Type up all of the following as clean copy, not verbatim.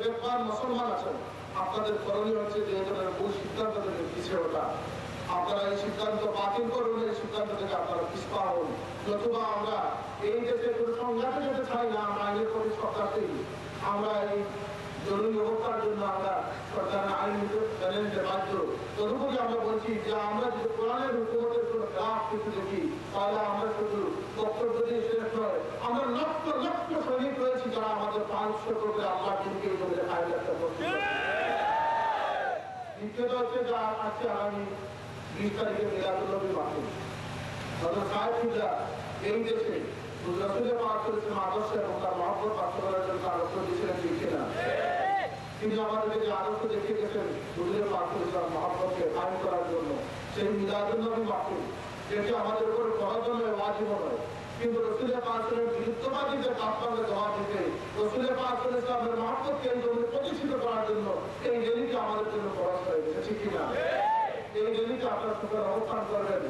বিবেকবান মুসলমান আছেন, আপনাদের করণীয় হচ্ছে যে এই ধরনের ভুল সিদ্ধান্ত থেকে পিছিয়ে ওঠা। আপনারা এই সিদ্ধান্ত বাতিল করুন, এই সিদ্ধান্ত থেকে আপনারা পিছপা হন। নতুবা আমরা এই দেশে কোনো সংঘাতে যেতে চাই না, আমরা আইনের প্রতি সরকারকেই আমরা এই জরুরি অবস্থার জন্য আমরা সরকারের আইন মেনে নিতে বাধ্য। তদুপরি আমরা বলছি যে আমরা যদি কোরআনের হুকুমতের কোনো গ্রাফ কিছু দেখি, তাহলে আমরা শুধু বক্তব্য দিয়ে শেষ নয়, আমরা লক্ষ লক্ষ সৈনিক রয়েছি যারা আমাদের পাঁচশ করে আল্লাহ দিনকে এই জমিতে কাজ একটা করছে। দ্বিতীয়ত হচ্ছে যা আজকে আগামী 20 তারিখে মিলাদুন্নবী মাহফিল। হযরত সাহেব কিবলা এই দেশে রাসূলের পাক সাল্লাল্লাহু আদর্শ এবং তার মহব্বত বাস্তবায়নের জন্য আদর্শ দিয়েছিলেন, ঠিক না? তিনি আমাদেরকে যে আদর্শ দেখিয়ে গেছেন রাসূলের পাক সাল্লাল্লাহু মহব্বতকে কায়েম করার জন্য, সেই মিলাদুন্নবী মাহফিল যেটি আমাদের উপর করার জন্য ওয়াজিব নয়, কিন্তু রাসূলের পাক সাল্লাল্লাহু বিরুদ্ধবাদীদের তাৎপর্যে জবাব দিতে রাসূলের পাক সাল্লাল্লাহু মহব্বতকে এই জন্য প্রতিষ্ঠিত করার জন্য এই রেলিটি আমাদের জন্য খরচ হয়ে গেছে, ঠিক না? এই রেলিতে আপনারা সুন্দর অবস্থান করবেন।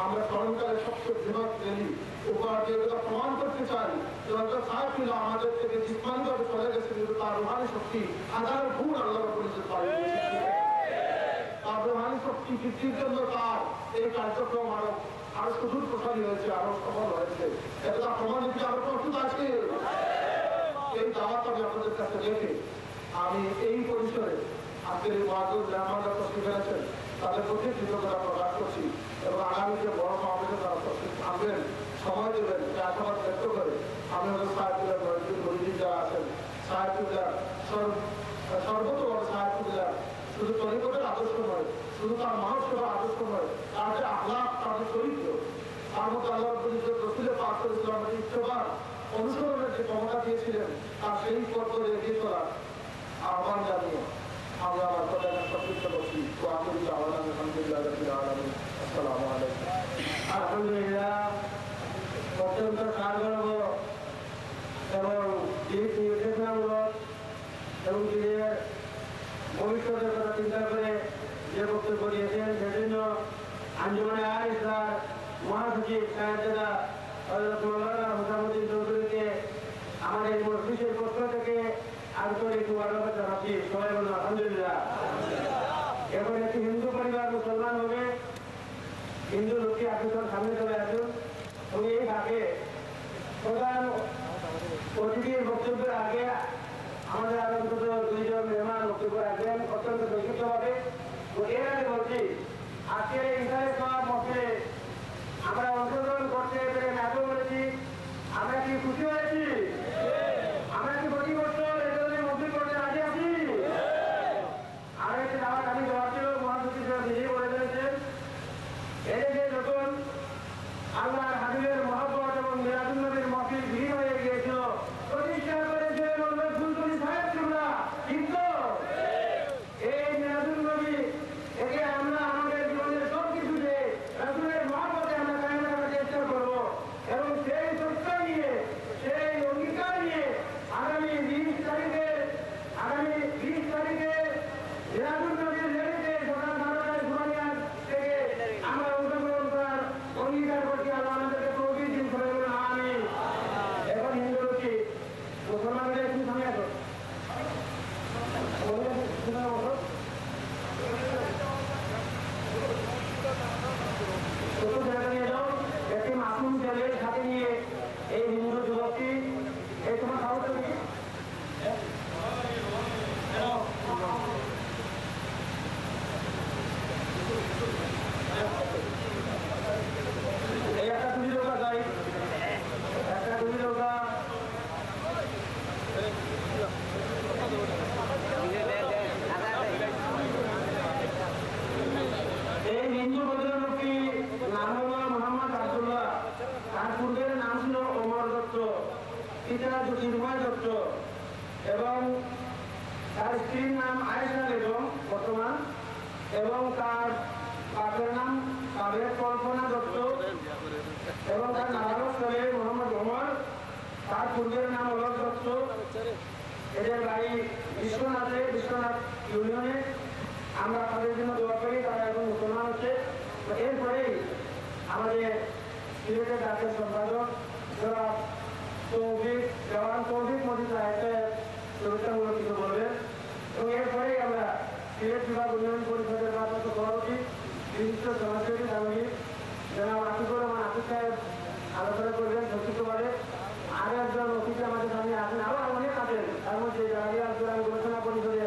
আমরা স্মরণকালে সবচেয়ে বৃহৎ রেলি উপহার দিয়ে প্রমাণ করতে চাই যে হযরত সাহেব কিবলা আমাদের থেকে জিসমানিভাবে চলে গেছে, কিন্তু তার রুহানি শক্তি হাজার গুণ আল্লাহর পরিচিত পায়। তার রুহানি শক্তি বৃদ্ধির জন্য তার এই কার্যক্রম আরো সুদূর প্রসারী হয়েছে, আরো সফল হয়েছে। এটা প্রমাণ দিতে আরো প্রস্তুত আছে। এই দাওয়াত আমি আপনাদের কাছে রেখে আমি এই পরিসরে আজকের এই ওয়াজুল মেহমানরা তশরিফ এনেছেন, তাদের প্রতি কৃতজ্ঞতা প্রকাশ করছি এবং আগামী যে বড় সমাবেশে তারা আসবেন, সময় দেবেন, যে আশাবাদ ব্যক্ত করে আমি হয়তো সাহেব কিবলার মরিদিন যারা আছেন, সাহেব কিবলার সর্বতর সাহেব কিবলার শুধু তরিকতের আদর্শ নয়, শুধু তার মানুষ সেবার আদর্শ নয়, তার যে আখলাক, তার যে চরিত্র, তার মধ্যে আল্লাহ রাসূলের পাক সাল্লাল্লাহু আলাইহি ওয়াসাল্লামের ইত্তেবা অনুসরণের যে ক্ষমতা দিয়েছিলেন, তার সেই পথ ধরে এগিয়ে চলার আহ্বান জানিয়ে আমরা আমার প্রধানের প্রকৃত করছি। তো আখেরি দাওয়াত আলহামদুলিল্লাহ রাব্বিল আলামিন। আসসালামু আলাইকুম। আলহামদুলিল্লাহ, অত্যন্ত সারগর্ব এবং নির্দেশনামূলক এবং নিজের ভবিষ্যতের কথা চিন্তা করে যে বক্তব্য দিয়েছেন, সেজন্য আঞ্জুমানে আল ইসলাম মহাসচিব সাহেবজাদা হযরত মাওলানা হুসামউদ্দিন চৌধুরীকে আমাদের মজলিসের পক্ষ থেকে আন্তরিক মুবারকবাদ জানাচ্ছি। সবাই বলুন আলহামদুলিল্লাহ। এখন একটি হিন্দু পরিবার মুসলমান হবে, হিন্দু লোকটি আসুন, সামনে চলে আসুন এবং এই ফাঁকে প্রধান অতিথির বক্তব্যের আগে আমাদের আরো অন্তত 2 জন মেহমান বক্তব্য রাখবেন অত্যন্ত সংক্ষিপ্তভাবে। তো এর আগে বলছি, আজকের ইন্টারনেট মহফিলে আমরা অংশগ্রহণ করতে পেরে এত বলেছি, আমরা কি খুশি হয়েছি? আমরা কি প্রতি বছর এই ধরনের মহফিল করতে রাজি আছি? আর একটি দাওয়াত আমি দেওয়া ছিল, মহাসচিব নিজেই বলে দিয়েছেন, এই যে যখন আল্লাহর হাবিবের মহব্বত এবং মিলাদুন্নবীর মহফিল ভিড় হয়ে গিয়েছিল, প্রতিষ্ঠা করেছিলেন ফুলতলি সাহেব কিবলা, কিন্তু এই মিলাদুন্নবী একে আমরা আমাদের জীবনের সব কিছুতে রাসূলের মহব্বতে আমরা কায়েম রাখার চেষ্টা করবো এবং সেই চেষ্টা নিয়ে, সেই অঙ্গীকার নিয়ে আগামী 20 তারিখে মিলাদুন্নবীর রেলিতে সকাল 12টায় ফুরানিয়ার থেকে আমরা অংশগ্রহণ করার অঙ্গীকার করছি। আল্লাহ আমাদেরকে তৌফিক দিন, সবাই বলুন আমিন। এখন হিন্দু লোকটি মুসলমানদের একটু সামনে আসো, ছোট জায়গা নিয়ে যাও, একটি মাসুম ছেলের সাথে নিয়ে এই হিন্দু যুবকটি, এই তোমার খাওয়া তো কি এই একটা তুলি দোকা যাই, একটা তুলি দোকা এই হিন্দু ভদ্রলোকটি নাম হল মোহাম্মদ আব্দুল্লাহ, তার পূর্বের নাম ছিল ওমর দত্ত, পিতা জ্যোতির্ময় দত্ত এবং তার স্ত্রীর নাম আয়েশা বেগম বর্তমান, এবং তার বাপের নাম সাবেক কল্পনা দত্ত এবং তার নাবালক ছেলে মোহাম্মদ ওমর, তার পূর্বের নাম অলক দত্ত। এদের বাড়ি বিশ্বনাথ ইউনিয়নে। আমরা তাদের জন্য দোয়া করি, তারা এখন মুসলমান হচ্ছে। তো এরপরেই আমাদের সিলেটের জাতীয় সম্পাদক জনাব তৌফিক মজিদ সাহেবের শুভেচ্ছামূলক কিছু বলবেন এবং এরপরেই আমরা সিলেট বিভাগ উন্নয়ন পরিষদের ভারপ্রাপ্ত সভাপতি বিশিষ্ট সমাজসেবী সাংবাদিক জনাব আতিকুর রহমান আতিক সাহেব আলোচনা করবেন সংক্ষিপ্তভাবে। আরো একজন অতিথি আমাদের সামনে আছেন, আরো অনেক আছেন, তার মধ্যে জাহালিয়া কোরআন গবেষণা পরিষদে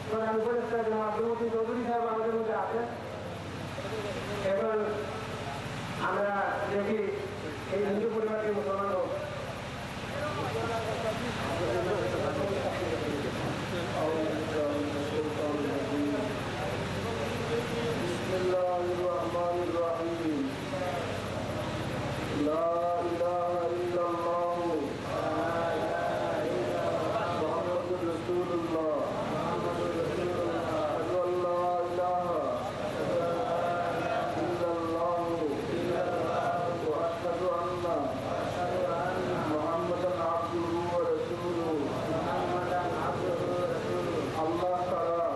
প্রধান উপদেষ্টা জনাব আব্দুল মতিন চৌধুরী সাহেব আমাদের মধ্যে আছেন। এখন আমরা দেখি এই হিন্দু পরিবারকে মুসলমান হোক। لا إله إلا الله محمد رسول الله أشهد أن لا إله إلا الله وأشهد أن محمدا عبده ورسوله الله تعالى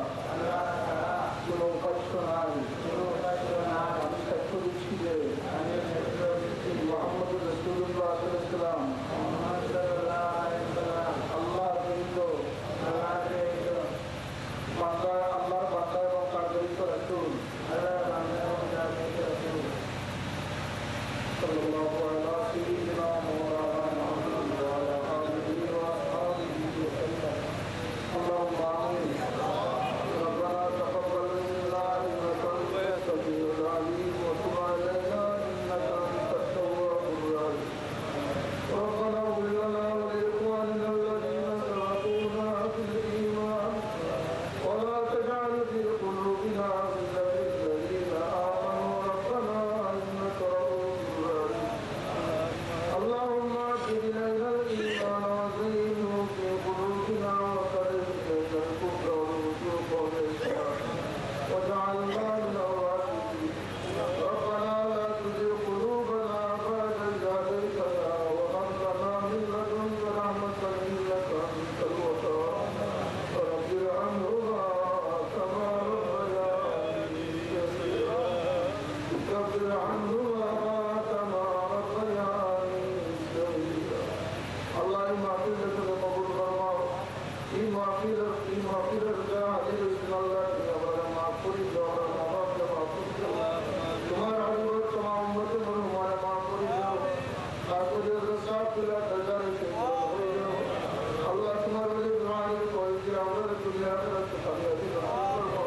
কোনো উপাস্য নাই, আমি সাক্ষ্য দিচ্ছি যে মোহাম্মদ রাসূলুল্লাহ সাল্লাল্লাহু আলাইহি ওয়াসাল্লাম আল্লাহর প্রেরিত বান্দা, আল্লাহর বান্দা এবং তার প্রেরিত রাসূল সাল্লাল্লাহু আলা সাইয়্যিদিনা মাওলানা মুহাম্মদ ওয়া আলা আলিহি ওয়া আসহাবিহি ওয়া সাল্লাম। আল্লাহুম্মা আমিন। ربنا تقبل منا إنك أنت السميع العليم وتب علينا إنك أنت التواب الرحيم. ربنا اغفر لنا ولإخواننا الذين سبقونا بالإيمان ولا تجعل في قلوبنا غلا للذين آمنوا ربنا إنك رؤوف رحيم. اللهم اغفر لنا الإيمان وزينه في قلوبنا وكره إلينا الكفر والفسوق والعصيان واجعلنا من الراشدين. ربنا لا تزغ قلوبنا بعد إذ هديتنا وهب لنا من لدنك رحمة إنك أنت الوهاب. رب ارحمهما كما ربياني صغيرا. رب ارحمهما كما ربياني صغيرا. আল্লাহ এই মাহফিলের জন্য কবুল ফরমাও। এই মাহফিলের যা হাজির হয়েছেন আল্লাহ তুমি আমরা মাফ করি দাও, আমরা মা-বাপকে মাফ করে দাও। তোমার হাবিবের তোমার উম্মতের মরহুমারে মাফ করে দাও। তারপরে সাফ দিলা দরজারে করে দাও। আল্লাহ তোমার বলে দুআয়ে কই যে আমরা দুনিয়া আখিরাতে কামিয়াবি নসিব করো।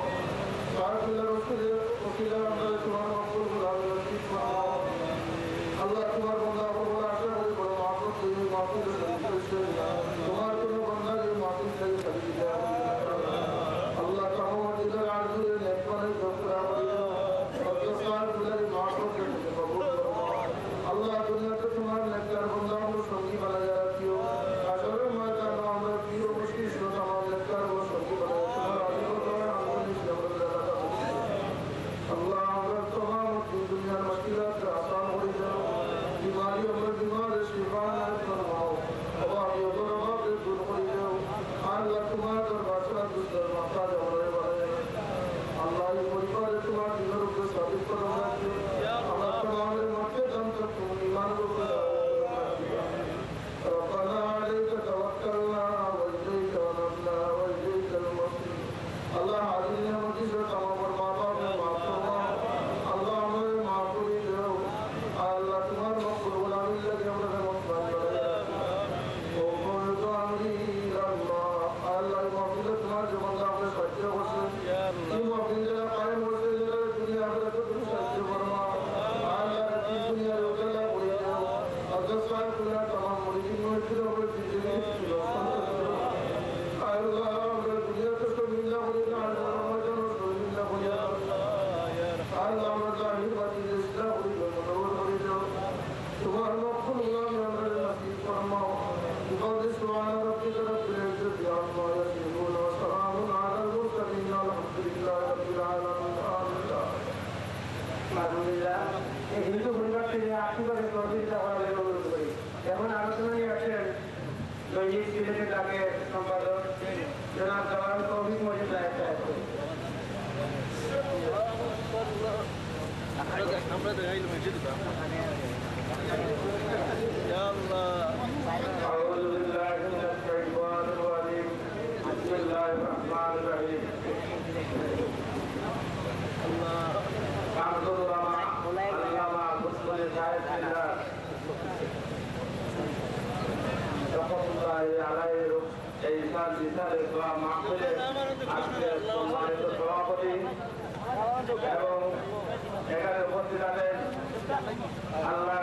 সাফ দিলা ওসিলা আমরা তোমার মকবুল গুলামি নসিব করো। আল্লাহ তোমার বান্দা বড় আশা করে বড় মাফ করে মাহফিল তোমার কোনো বান্দাকে মাহফিল থেকে খালি দেওয়া আল্লাহ কামাদিদের আরজুরে নেকবারে গফরা করে সত্যসার গুলারি মাফ করে কবুল করো। আল্লাহ দুনিয়াতে তোমার নেককার বান্দা আমরা সঙ্গী বানায় রাখিও। আসলে ময়দানে আমরা প্রিয় মুশকিল শ্রোতা আমার নেককার ও সঙ্গী বানায় তোমার আলিবতায় আমরা ইসলামের জায়গাটা আল্লাহ আমরা तमाम दुनिया मुश्किलात आसान हो जाओ। बीमारी अमर बीमार शिफा फरमाओ। अवामी अबरवा के दूर हो जाओ। अल्लाह तुम्हारे दरबार से दूसरा माता जवरे वाले अल्लाह ये परिवार तुम्हारे दिलों को साबित करो। अल्लाह तुम्हारे मक्के दम तक तुम ईमान को रब्बना अलैका तवक्कलना व इलैका अनबना व इलैकल मसीर। अल्लाह हाजिर मजीद तमाम माता को माफ फरमाओ। আল্লাহ আমাদের মাফ করে দাও। আল্লাহ তোমার মকবুল গোলামি লাগে আমাদের মকবুল করে ও বলতো আমি আল্লাহ আল্লাহ মাহফিলে তোমার যে বান্দা আমাদের সাহায্য করছে এই মাহফিল যারা কায়েম করছে যারা দুনিয়া আখিরাতে তুমি সাহায্য করো। আল্লাহ এই দুনিয়ার উজালা করে দাও। আল্লাহ সাহেব কুলা तमाम মুরিদিন মুরিদের উপরে জিন্দগি ছিল আল্লাহ আমরা দুনিয়াতে সব মিল্লা করে না আল্লাহ যেন সব মিল্লা করে আল্লাহ আমরা জাহির বাতিল ইসলাম করে মনোবল করে দাও। তোমার মকবুল গোলামি আমাদের নসিব ফরমাও। বিফাদে সুবহান রাব্বিকা রাব্বিল ইজ্জাতি আম্মা ইয়াসিফুন ওয়া সালামুন আলাল মুরসালিন আলহামদুলিল্লাহি রাব্বিল আলামিন। আলহামদুলিল্লাহ। এই হিন্দু পরিবার থেকে আশীর্বাদের সহযোগিতা করার জন্য অনুরোধ করি। এখন আলোচনা নিয়ে আসছেন দৈনিক সিলেটের ডাকের সম্পাদক জনাব জামাল তৌফিক মজিদ সাহেব। আমরা দেখাইলাম মসজিদ يا الله أعوذ بالله من الشيطان الرجيم এই সম্মানিত সভাপতি এবং এখানে উপস্থিত আছেন আল্লাহ